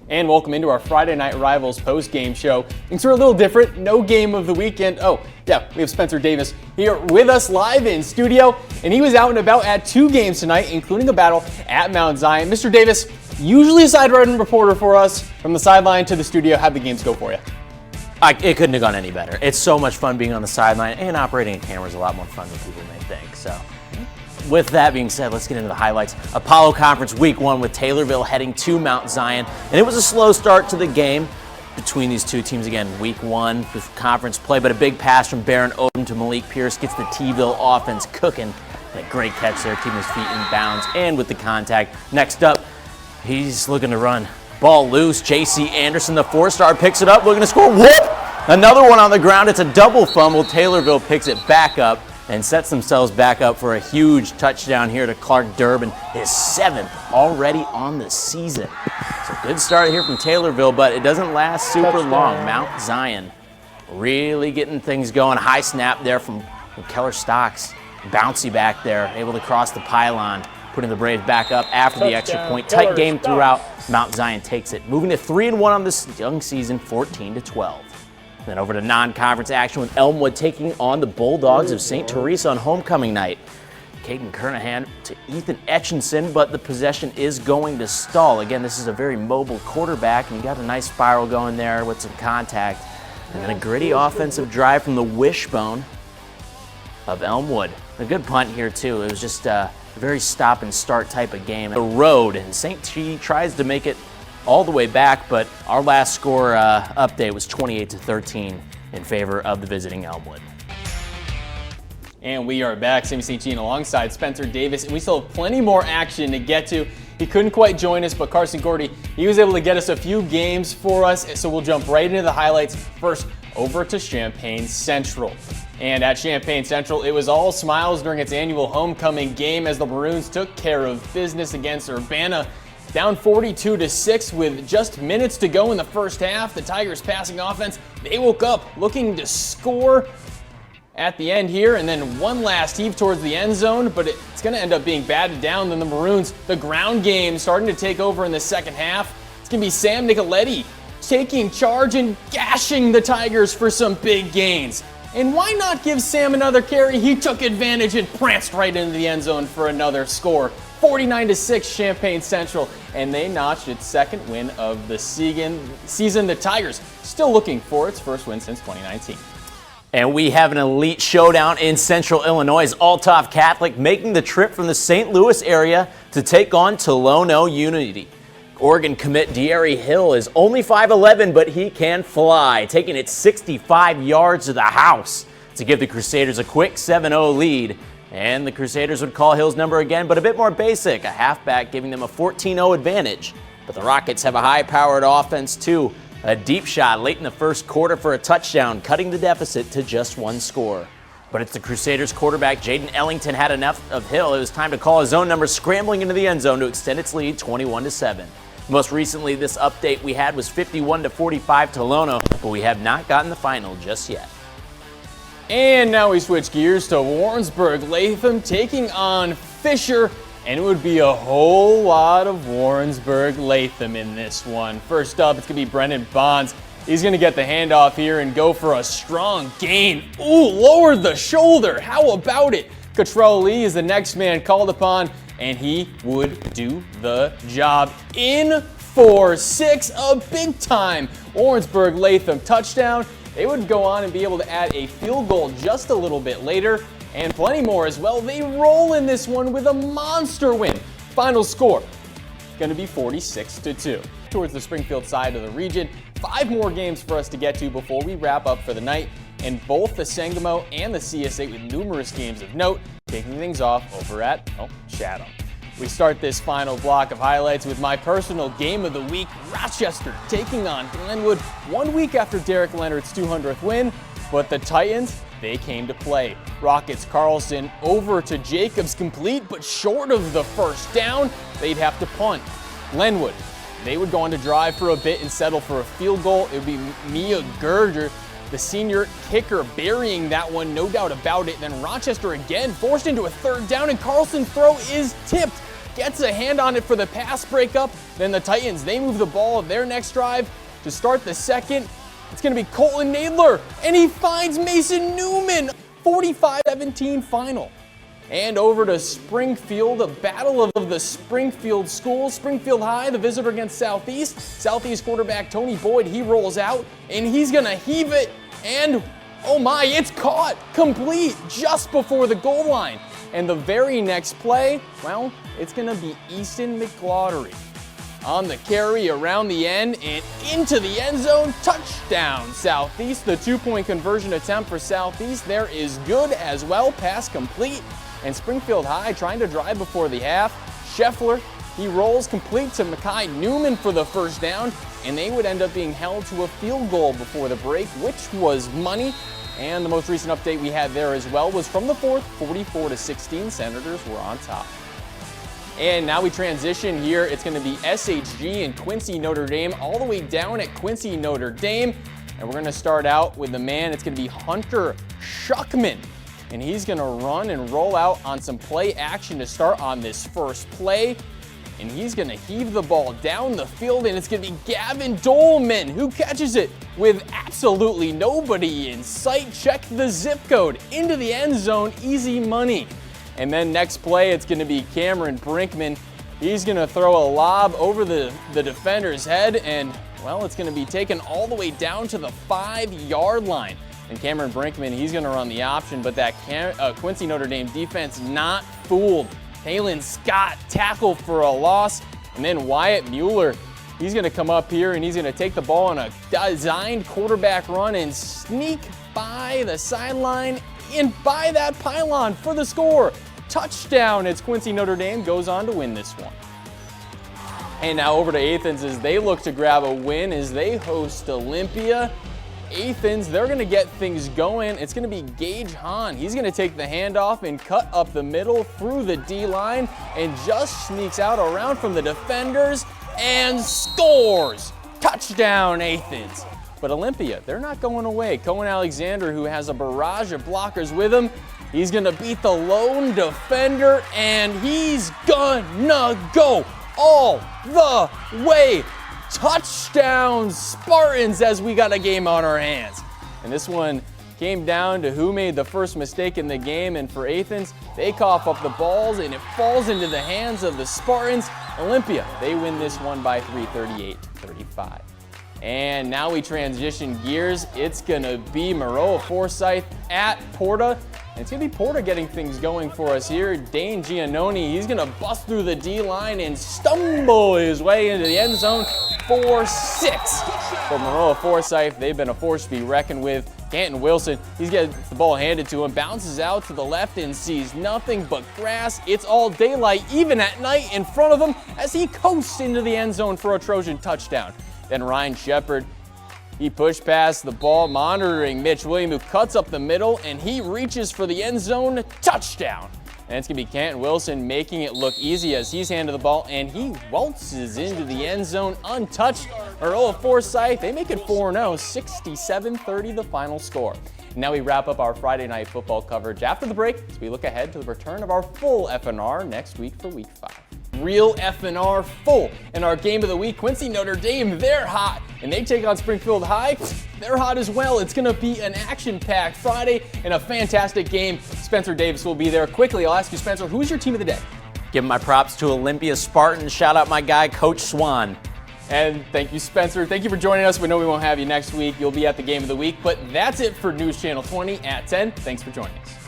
And welcome into our Friday Night Rivals post-game show. Things are a little different. No game of the weekend. Oh, yeah, we have Spencer Davis here with us live in studio. And he was out and about at 2 games tonight, including a battle at Mount Zion. Mr. Davis, usually a side-riding reporter for us. From the sideline to the studio, how'd the games go for you? It couldn't have gone any better. It's so much fun being on the sideline, and operating a camera is a lot more fun than people may think. So, with that being said, let's get into the highlights. Apollo Conference Week 1 with Taylorville heading to Mount Zion. And it was a slow start to the game between these two teams. Again, Week 1 with conference play, but a big pass from Barron Odom to Malik Pierce gets the T-ville offense cooking. And a great catch there, keeping his feet in bounds and with the contact. Next up, he's looking to run. Ball loose, J.C. Anderson, the 4-star, picks it up, looking to score. Whoop! Another one on the ground. It's a double fumble. Taylorville picks it back up and sets themselves back up for a huge touchdown here to Clark Durbin, his 7th already on the season. So good start here from Taylorville, but it doesn't last super long. Mount Zion really getting things going. High snap there from Keller Stocks. Bouncy back there, able to cross the pylon, putting the Braves back up after the extra point. Tight game throughout. Mount Zion takes it, moving to 3-1 on this young season, 14-12. Then over to non-conference action with Elmwood taking on the Bulldogs of St. Teresa on homecoming night. Caden Kernahan to Ethan Etchinson, but the possession is going to stall. Again, this is a very mobile quarterback, and you got a nice spiral going there with some contact. And then a gritty offensive drive from the wishbone of Elmwood. A good punt here, too. It was just a very stop-and-start type of game. The road, and St. T tries to make it all the way back, but our last score update was 28-13 in favor of the visiting Elmwood. And we are back, Sammy St. Jean alongside Spencer Davis, and we still have plenty more action to get to. He couldn't quite join us, but Carson Gordy, he was able to get us a few games for us, so we'll jump right into the highlights. First, over to Champaign Central. And at Champaign Central, it was all smiles during its annual homecoming game as the Maroons took care of business against Urbana. Down 42-6 with just minutes to go in the first half. The Tigers passing offense, they woke up looking to score at the end here, and then one last heave towards the end zone, but it's going to end up being batted down. Then the Maroons, the ground game starting to take over in the second half. It's going to be Sam Nicoletti taking charge and gashing the Tigers for some big gains. And why not give Sam another carry? He took advantage and pranced right into the end zone for another score. 49-6 Champaign Central, and they notched its second win of the season. The Tigers still looking for its first win since 2019. And we have an elite showdown in Central Illinois. Althoff Catholic making the trip from the St. Louis area to take on Tolono Unity. Oregon commit De'Ari Hill is only 5'11", but he can fly, taking it 65 yards to the house to give the Crusaders a quick 7-0 lead. And the Crusaders would call Hill's number again, but a bit more basic, a halfback giving them a 14-0 advantage. But the Rockets have a high-powered offense too. A deep shot late in the first quarter for a touchdown, cutting the deficit to just 1 score. But it's the Crusaders quarterback, Jaden Ellington, had enough of Hill. It was time to call his own number, scrambling into the end zone to extend its lead 21-7. Most recently, this update we had was 51-45 Tolono, but we have not gotten the final just yet. And now we switch gears to Warrensburg-Latham taking on Fisher, and it would be a whole lot of Warrensburg-Latham in this one. First up, it's going to be Brendan Bonds. He's going to get the handoff here and go for a strong gain. Ooh, lowered the shoulder. How about it? Cottrell Lee is the next man called upon, and he would do the job. In for 6, a big-time Warrensburg-Latham touchdown. They would go on and be able to add a field goal just a little bit later, and plenty more as well. They roll in this one with a monster win. Final score, going to be 46-2. Towards the Springfield side of the region, 5 more games for us to get to before we wrap up for the night, and both the Sangamo and the CS8 with numerous games of note, kicking things off over at Chatham. We start this final block of highlights with my personal game of the week, Rochester taking on Glenwood 1 week after Derek Leonard's 200th win, but the Titans, they came to play. Rockets Carlson over to Jacobs, complete but short of the first down. They'd have to punt. Glenwood, they would go on to drive for a bit and settle for a field goal. It would be Mia Gerger, the senior kicker, burying that one, no doubt about it. Then Rochester again forced into a third down, and Carlson's throw is tipped. gets a hand on it for the pass breakup. Then the Titans, they move the ball of their next drive to start the second. It's going to be Colton Nadler, and he finds Mason Newman. 45-17 final. And over to Springfield, a battle of the Springfield schools. Springfield High, the visitor against Southeast. Southeast quarterback Tony Boyd, he rolls out, and he's going to heave it, and oh my, it's caught, complete, just before the goal line. And the very next play, well, it's going to be Easton McLaughtery on the carry around the end and into the end zone. Touchdown, Southeast. The 2-point conversion attempt for Southeast there is good as well. Pass complete. And Springfield High trying to drive before the half. Scheffler, he rolls complete to Mekhi Newman for the first down. And they would end up being held to a field goal before the break, which was money. And the most recent update we had there as well was from the fourth, 44-16. Senators were on top. And now we transition here. It's going to be SHG and Quincy Notre Dame, all the way down at Quincy Notre Dame. And we're going to start out with the man. It's going to be Hunter Schuckman. And he's going to run and roll out on some play action to start on this first play. And he's going to heave the ball down the field, and it's going to be Gavin Dolman who catches it with absolutely nobody in sight. Check the zip code into the end zone, easy money. And then next play, it's going to be Cameron Brinkman. He's going to throw a lob over the defender's head, and, well, it's going to be taken all the way down to the 5-yard line. And Cameron Brinkman, he's going to run the option, but that Quincy Notre Dame defense not fooled. Halen Scott tackle for a loss, and then Wyatt Mueller, he's going to come up here and he's going to take the ball on a designed quarterback run and sneak by the sideline and by that pylon for the score. Touchdown. It's Quincy Notre Dame goes on to win this one. And now over to Athens as they look to grab a win as they host Olympia. Athens, they're going to get things going. It's going to be Gage Hahn. He's going to take the handoff and cut up the middle through the D-line and just sneaks out around from the defenders and scores. Touchdown, Athens. But Olympia, they're not going away. Cohen Alexander, who has a barrage of blockers with him, he's going to beat the lone defender, and he's gonna go all the way. Touchdown, Spartans, as we got a game on our hands. And this one came down to who made the first mistake in the game. And for Athens, they cough up the balls, and it falls into the hands of the Spartans. Olympia, they win this one by 3, 38-35. And now we transition gears. It's going to be Maroa Forsyth at Porta. And it's going to be Porta getting things going for us here. Dane Giannone, he's going to bust through the D-line and stumble his way into the end zone for 6. For Maroa Forsyth, they've been a force to be reckoned with. Canton Wilson, he's getting the ball handed to him, bounces out to the left and sees nothing but grass. It's all daylight, even at night, in front of him as he coasts into the end zone for a Trojan touchdown. Then Ryan Shepard, he pushed past the ball, monitoring Mitch William, who cuts up the middle, and he reaches for the end zone. Touchdown. And it's going to be Canton Wilson making it look easy as he's handed the ball, and he waltzes into the end zone untouched. Maroa Forsyth, they make it 4-0, 67-30 the final score. Now we wrap up our Friday night football coverage after the break as we look ahead to the return of our full FNR next week for Week 5. Real FNR full. In our game of the week, Quincy Notre Dame, they're hot. And they take on Springfield High. They're hot as well. It's going to be an action-packed Friday and a fantastic game. Spencer Davis will be there. Quickly, I'll ask you, Spencer, who's your team of the day? Give my props to Olympia Spartans. Shout out my guy, Coach Swan. And thank you, Spencer. Thank you for joining us. We know we won't have you next week. You'll be at the game of the week. But that's it for News Channel 20 at 10. Thanks for joining us.